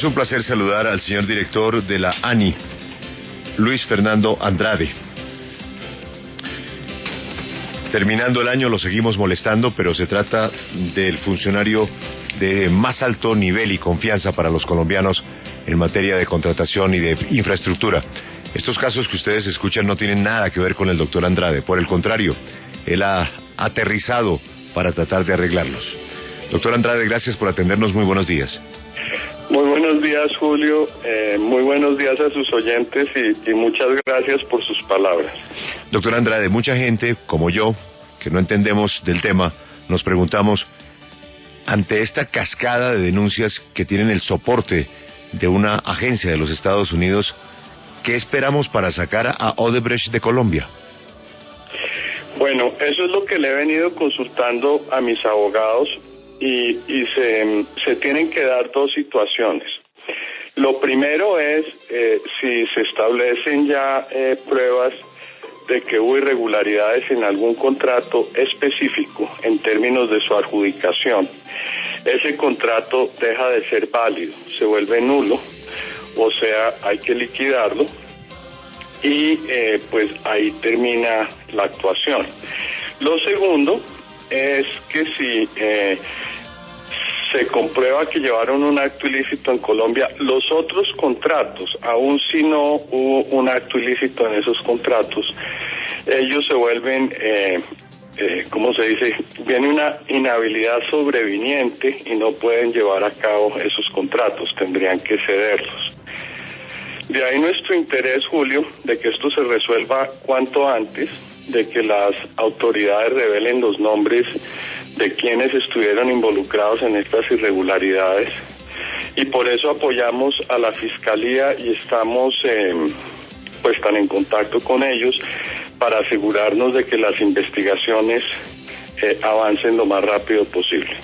Es un placer saludar al señor director de la ANI, Luis Fernando Andrade. Terminando el año lo seguimos molestando, pero se trata del funcionario de más alto nivel y confianza para los colombianos en materia de contratación y de infraestructura. Estos casos que ustedes escuchan no tienen nada que ver con el doctor Andrade, por el contrario, él ha aterrizado para tratar de arreglarlos. Doctor Andrade, gracias por atendernos, muy buenos días. Muy buenos días, Julio, muy buenos días a sus oyentes y muchas gracias por sus palabras. Doctor Andrade, mucha gente, como yo, que no entendemos del tema, nos preguntamos, ante esta cascada de denuncias que tienen el soporte de una agencia de los Estados Unidos, ¿qué esperamos para sacar a Odebrecht de Colombia? Bueno, eso es lo que le he venido consultando a mis abogados y se tienen que dar dos situaciones. Lo primero es si se establecen ya pruebas de que hubo irregularidades en algún contrato específico en términos de su adjudicación. Ese contrato deja de ser válido, se vuelve nulo, o sea, hay que liquidarlo y pues ahí termina la actuación. Lo segundo es que si se comprueba que llevaron un acto ilícito en Colombia, los otros contratos, aun si no hubo un acto ilícito en esos contratos, ellos se vuelven, ¿cómo se dice? Viene una inhabilidad sobreviniente y no pueden llevar a cabo esos contratos, tendrían que cederlos. De ahí nuestro interés, Julio, de que esto se resuelva cuanto antes, de que las autoridades revelen los nombres de quienes estuvieron involucrados en estas irregularidades, y por eso apoyamos a la Fiscalía y estamos pues tan en contacto con ellos para asegurarnos de que las investigaciones avancen lo más rápido posible.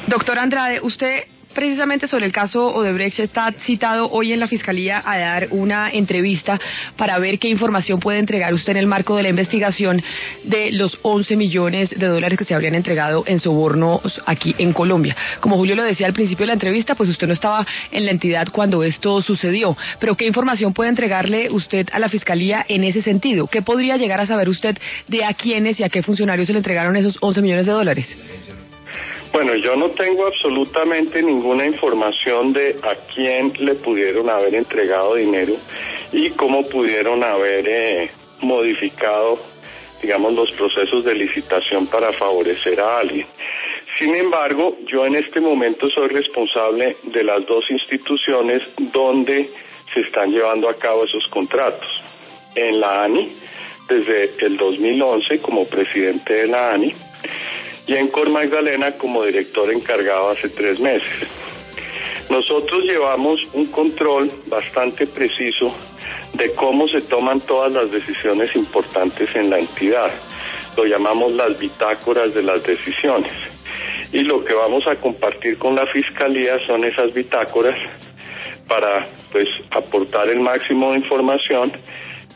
Doctor Andrade, usted precisamente sobre el caso Odebrecht está citado hoy en la Fiscalía a dar una entrevista para ver qué información puede entregar usted en el marco de la investigación de los 11 millones de dólares que se habrían entregado en sobornos aquí en Colombia. Como Julio lo decía al principio de la entrevista, pues usted no estaba en la entidad cuando esto sucedió, pero ¿qué información puede entregarle usted a la Fiscalía en ese sentido? ¿Qué podría llegar a saber usted de a quiénes y a qué funcionarios se le entregaron esos 11 millones de dólares? Bueno, yo no tengo absolutamente ninguna información de a quién le pudieron haber entregado dinero y cómo pudieron haber modificado, digamos, los procesos de licitación para favorecer a alguien. Sin embargo, yo en este momento soy responsable de las dos instituciones donde se están llevando a cabo esos contratos. En la ANI, desde el 2011 como presidente de la ANI, y en Cor Magdalena como director encargado hace 3 meses. Nosotros llevamos un control bastante preciso de cómo se toman todas las decisiones importantes en la entidad. Lo llamamos las bitácoras de las decisiones. Y lo que vamos a compartir con la Fiscalía son esas bitácoras para pues aportar el máximo de información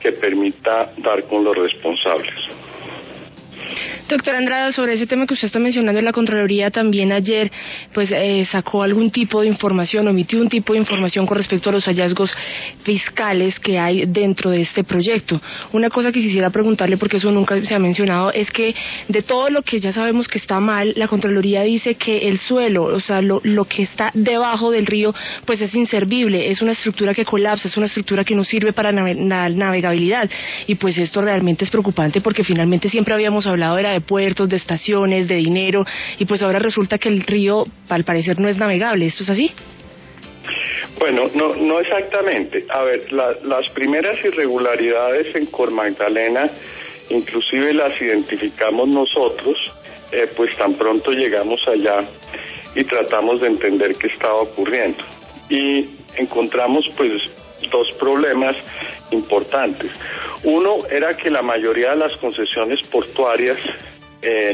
que permita dar con los responsables. Doctor Andrade, sobre ese tema que usted está mencionando, la Contraloría también ayer pues sacó algún tipo de información, omitió un tipo de información con respecto a los hallazgos fiscales que hay dentro de este proyecto. Una cosa que quisiera preguntarle, porque eso nunca se ha mencionado, es que de todo lo que ya sabemos que está mal, la Contraloría dice que el suelo, o sea, lo que está debajo del río, pues es inservible, es una estructura que colapsa, es una estructura que no sirve para navegabilidad, y pues esto realmente es preocupante porque finalmente siempre habíamos hablado era de puertos, de estaciones, de dinero, y pues ahora resulta que el río al parecer no es navegable. ¿Esto es así? Bueno, no exactamente. A ver, las primeras irregularidades en Cor Magdalena, inclusive las identificamos nosotros, pues tan pronto llegamos allá y tratamos de entender qué estaba ocurriendo. Y encontramos pues 2 problemas importantes. Uno era que la mayoría de las concesiones portuarias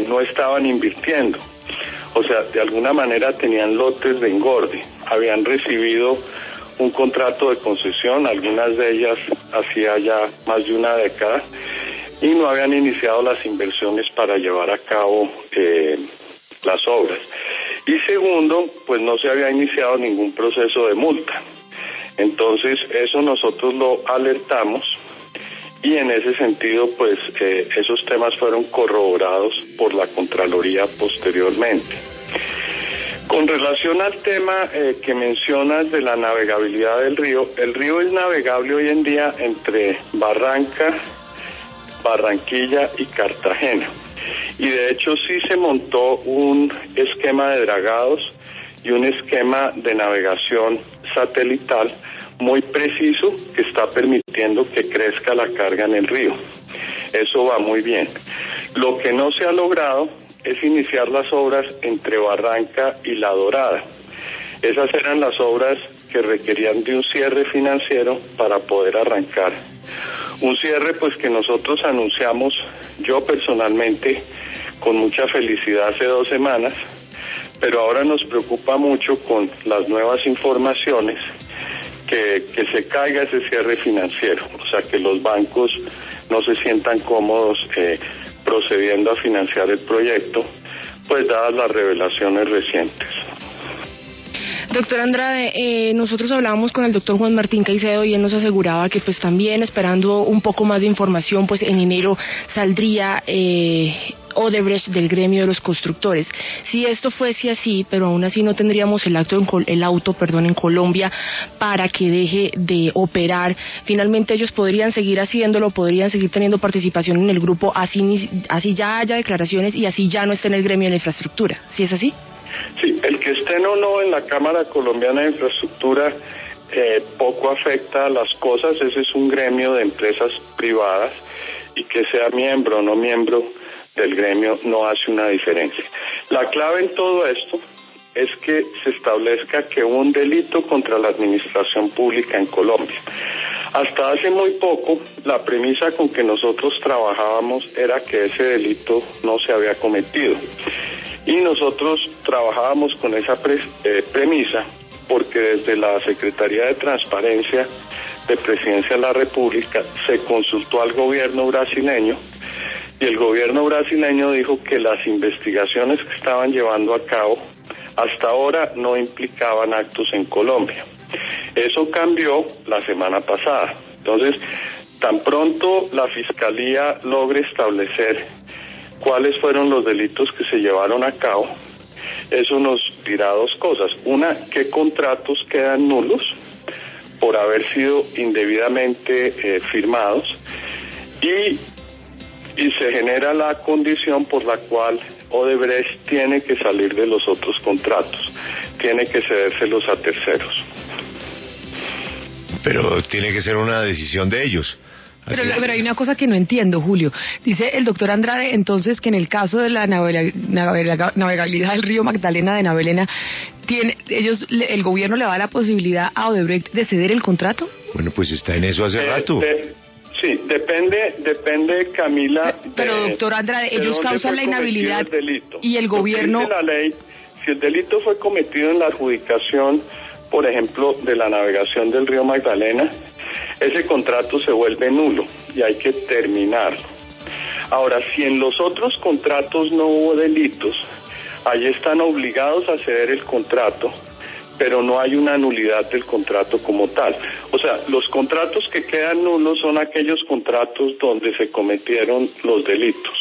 no estaban invirtiendo, o sea, de alguna manera tenían lotes de engorde, habían recibido un contrato de concesión, algunas de ellas hacía ya más de una década, y no habían iniciado las inversiones para llevar a cabo las obras. Y segundo, pues no se había iniciado ningún proceso de multa. Entonces, eso nosotros lo alertamos y en ese sentido, pues esos temas fueron corroborados por la Contraloría posteriormente. Con relación al tema que mencionas de la navegabilidad del río, el río es navegable hoy en día entre Barranca, Barranquilla y Cartagena. Y de hecho sí se montó un esquema de dragados y un esquema de navegación satelital muy preciso que está permitiendo que crezca la carga en el río. Eso va muy bien. Lo que no se ha logrado es iniciar las obras entre Barranca y La Dorada. Esas eran las obras que requerían de un cierre financiero para poder arrancar. Un cierre pues que nosotros anunciamos, yo personalmente, con mucha felicidad hace 2 semanas, pero ahora nos preocupa mucho con las nuevas informaciones que se caiga ese cierre financiero, o sea que los bancos no se sientan cómodos procediendo a financiar el proyecto, pues dadas las revelaciones recientes. Doctor Andrade, nosotros hablábamos con el doctor Juan Martín Caicedo y él nos aseguraba que pues también esperando un poco más de información, pues en enero saldría Odebrecht del gremio de los constructores. Si esto fuese así, pero aún así no tendríamos el auto en Colombia para que deje de operar, finalmente ellos podrían seguir haciéndolo, podrían seguir teniendo participación en el grupo, así ya haya declaraciones y así ya no esté en el gremio de la infraestructura. ¿Sí es así? Sí, el que estén o no en la Cámara Colombiana de Infraestructura poco afecta a las cosas. Ese es un gremio de empresas privadas y que sea miembro o no miembro del gremio no hace una diferencia. La clave en todo esto es que se establezca que hubo un delito contra la administración pública en Colombia. Hasta hace muy poco, la premisa con que nosotros trabajábamos era que ese delito no se había cometido. Y nosotros trabajábamos con esa premisa porque desde la Secretaría de Transparencia de Presidencia de la República se consultó al gobierno brasileño y el gobierno brasileño dijo que las investigaciones que estaban llevando a cabo hasta ahora no implicaban actos en Colombia. Eso cambió la semana pasada. Entonces, tan pronto la Fiscalía logre establecer cuáles fueron los delitos que se llevaron a cabo, eso nos dirá 2 cosas. Una, qué contratos quedan nulos por haber sido indebidamente firmados y se genera la condición por la cual Odebrecht tiene que salir de los otros contratos, tiene que cedérselos a terceros. Pero tiene que ser una decisión de ellos. Pero hay una cosa que no entiendo, Julio. Dice el doctor Andrade, entonces, que en el caso de la navegabilidad del río Magdalena de Navelena, el gobierno le da la posibilidad a Odebrecht de ceder el contrato. Bueno, pues está en eso hace rato. Sí, depende, Camila. Pero doctor Andrade, ellos causan la inhabilidad y el gobierno. Dice la ley, si el delito fue cometido en la adjudicación, por ejemplo, de la navegación del río Magdalena, ese contrato se vuelve nulo y hay que terminarlo. Ahora, si en los otros contratos no hubo delitos, allí están obligados a ceder el contrato, pero no hay una nulidad del contrato como tal. O sea, los contratos que quedan nulos son aquellos contratos donde se cometieron los delitos.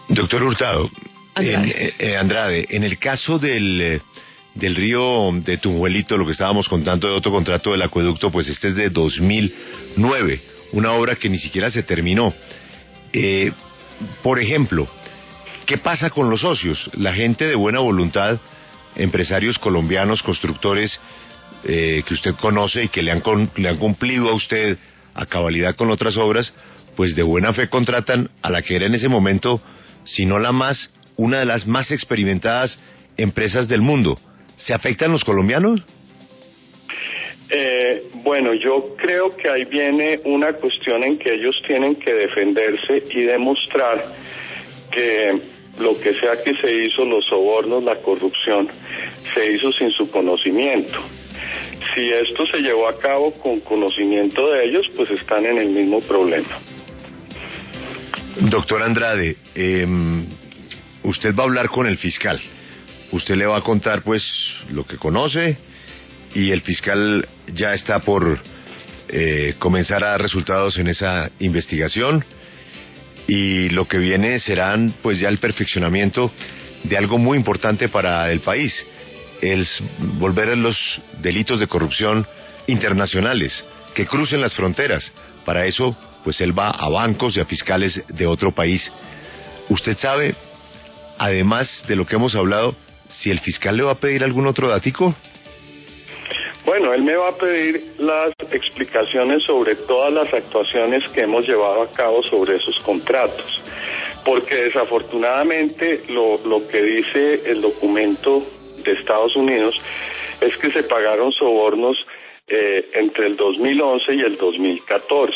Doctor Hurtado, Andrade, en el caso del río de Tunjuelito, lo que estábamos contando de otro contrato del acueducto, pues este es de 2009, una obra que ni siquiera se terminó. Por ejemplo, ¿qué pasa con los socios? La gente de buena voluntad, empresarios colombianos, constructores que usted conoce y que le han cumplido a usted a cabalidad con otras obras, pues de buena fe contratan a la que era en ese momento, si no la más, una de las más experimentadas empresas del mundo. ¿Se afectan los colombianos? Bueno, yo creo que ahí viene una cuestión en que ellos tienen que defenderse y demostrar que lo que sea que se hizo, los sobornos, la corrupción, se hizo sin su conocimiento. Si esto se llevó a cabo con conocimiento de ellos, pues están en el mismo problema. Doctor Andrade, usted va a hablar con el fiscal. Usted le va a contar, pues, lo que conoce, y el fiscal ya está por comenzar a dar resultados en esa investigación, y lo que viene serán, pues, ya el perfeccionamiento de algo muy importante para el país, el volver a los delitos de corrupción internacionales, que crucen las fronteras. Para eso, pues, él va a bancos y a fiscales de otro país. ¿Usted sabe, además de lo que hemos hablado, si el fiscal le va a pedir algún otro datico? Bueno, él me va a pedir las explicaciones sobre todas las actuaciones que hemos llevado a cabo sobre esos contratos, porque desafortunadamente lo que dice el documento de Estados Unidos es que se pagaron sobornos entre el 2011 y el 2014.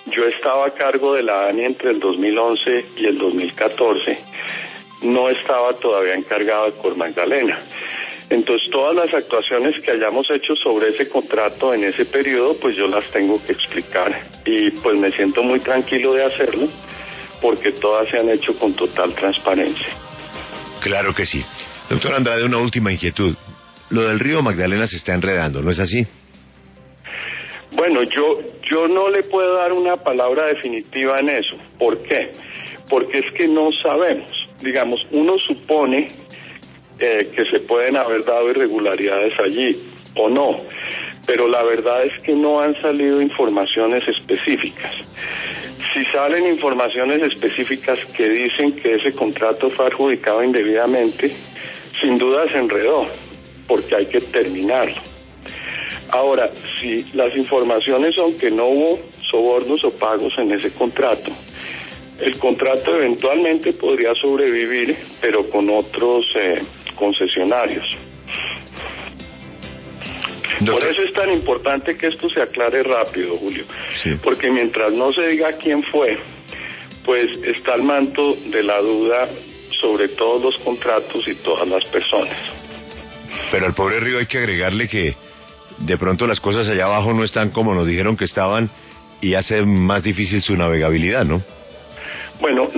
Yo estaba a cargo de la ANI entre el 2011 y el 2014. No estaba todavía encargado de Cor Magdalena. Entonces, todas las actuaciones que hayamos hecho sobre ese contrato en ese periodo, pues yo las tengo que explicar. Y pues me siento muy tranquilo de hacerlo, porque todas se han hecho con total transparencia. Claro que sí. Doctor Andrade, una última inquietud. Lo del río Magdalena se está enredando, ¿no es así? Bueno, yo no le puedo dar una palabra definitiva en eso. ¿Por qué? Porque es que no sabemos. Digamos, uno supone que se pueden haber dado irregularidades allí o no, pero la verdad es que no han salido informaciones específicas. Si salen informaciones específicas que dicen que ese contrato fue adjudicado indebidamente, sin duda se enredó, porque hay que terminarlo. Ahora, si las informaciones son que no hubo sobornos o pagos en ese contrato, el contrato eventualmente podría sobrevivir, pero con otros concesionarios. Por eso es tan importante que esto se aclare rápido, Julio. Sí. Porque mientras no se diga quién fue, pues está el manto de la duda sobre todos los contratos y todas las personas. Pero al pobre río hay que agregarle que de pronto las cosas allá abajo no están como nos dijeron que estaban, y hace más difícil su navegabilidad, ¿no? Bueno,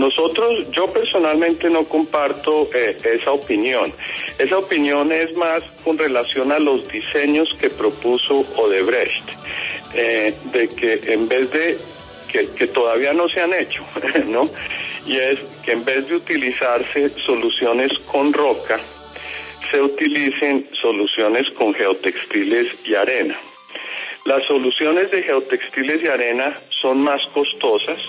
yo personalmente no comparto esa opinión. Esa opinión es más con relación a los diseños que propuso Odebrecht, de que en vez de, que todavía no se han hecho, ¿no? Y es que en vez de utilizarse soluciones con roca, se utilicen soluciones con geotextiles y arena. Las soluciones de geotextiles y arena son más costosas,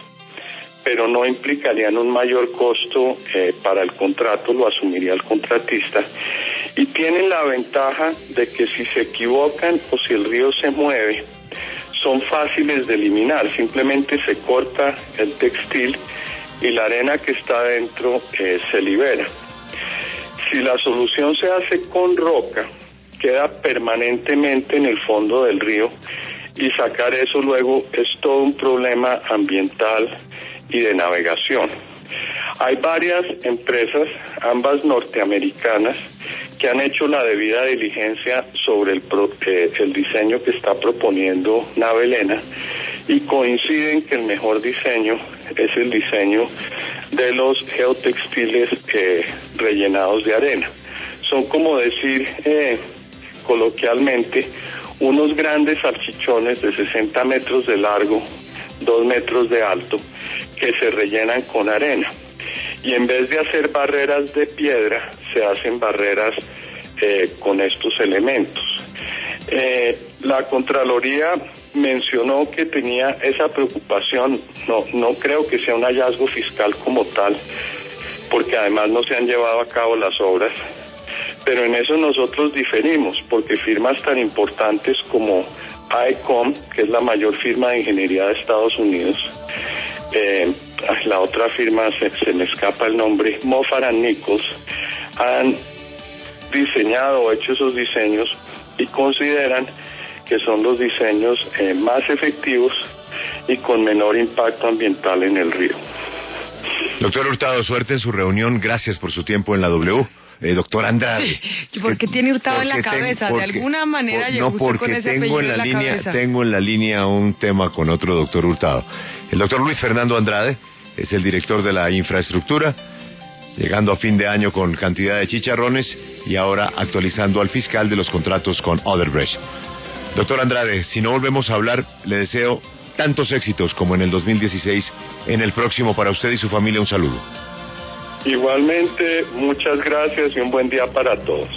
pero no implicarían un mayor costo para el contrato, lo asumiría el contratista, y tienen la ventaja de que si se equivocan o si el río se mueve, son fáciles de eliminar. Simplemente se corta el textil y la arena que está dentro se libera. Si la solución se hace con roca, queda permanentemente en el fondo del río, y sacar eso luego es todo un problema ambiental y de navegación. Hay varias empresas, ambas norteamericanas, que han hecho la debida diligencia sobre el diseño que está proponiendo Navelena, y coinciden que el mejor diseño es el diseño de los geotextiles rellenados de arena. Son, como decir coloquialmente, unos grandes salchichones de 60 metros de largo, 2 metros de alto, que se rellenan con arena. Y en vez de hacer barreras de piedra, se hacen barreras con estos elementos. La Contraloría mencionó que tenía esa preocupación. No creo que sea un hallazgo fiscal como tal, porque además no se han llevado a cabo las obras, pero en eso nosotros diferimos, porque firmas tan importantes como AECOM, que es la mayor firma de ingeniería de Estados Unidos, la otra firma se me escapa el nombre, Moffett & Nichols, han diseñado o hecho esos diseños y consideran que son los diseños más efectivos y con menor impacto ambiental en el río. Doctor Hurtado, suerte en su reunión. Gracias por su tiempo en la W. Doctor Andrade. ¿Y por qué tiene Hurtado en la cabeza? De alguna manera llegó usted con ese apellido en la cabeza. Tengo en la línea un tema con otro doctor Hurtado. El doctor Luis Fernando Andrade es el director de la infraestructura llegando a fin de año con cantidad de chicharrones y ahora actualizando al fiscal de los contratos con Odebrecht. Doctor Andrade, si no volvemos a hablar, le deseo tantos éxitos como en el 2016. En el próximo, para usted y su familia, un saludo. Igualmente, muchas gracias y un buen día para todos.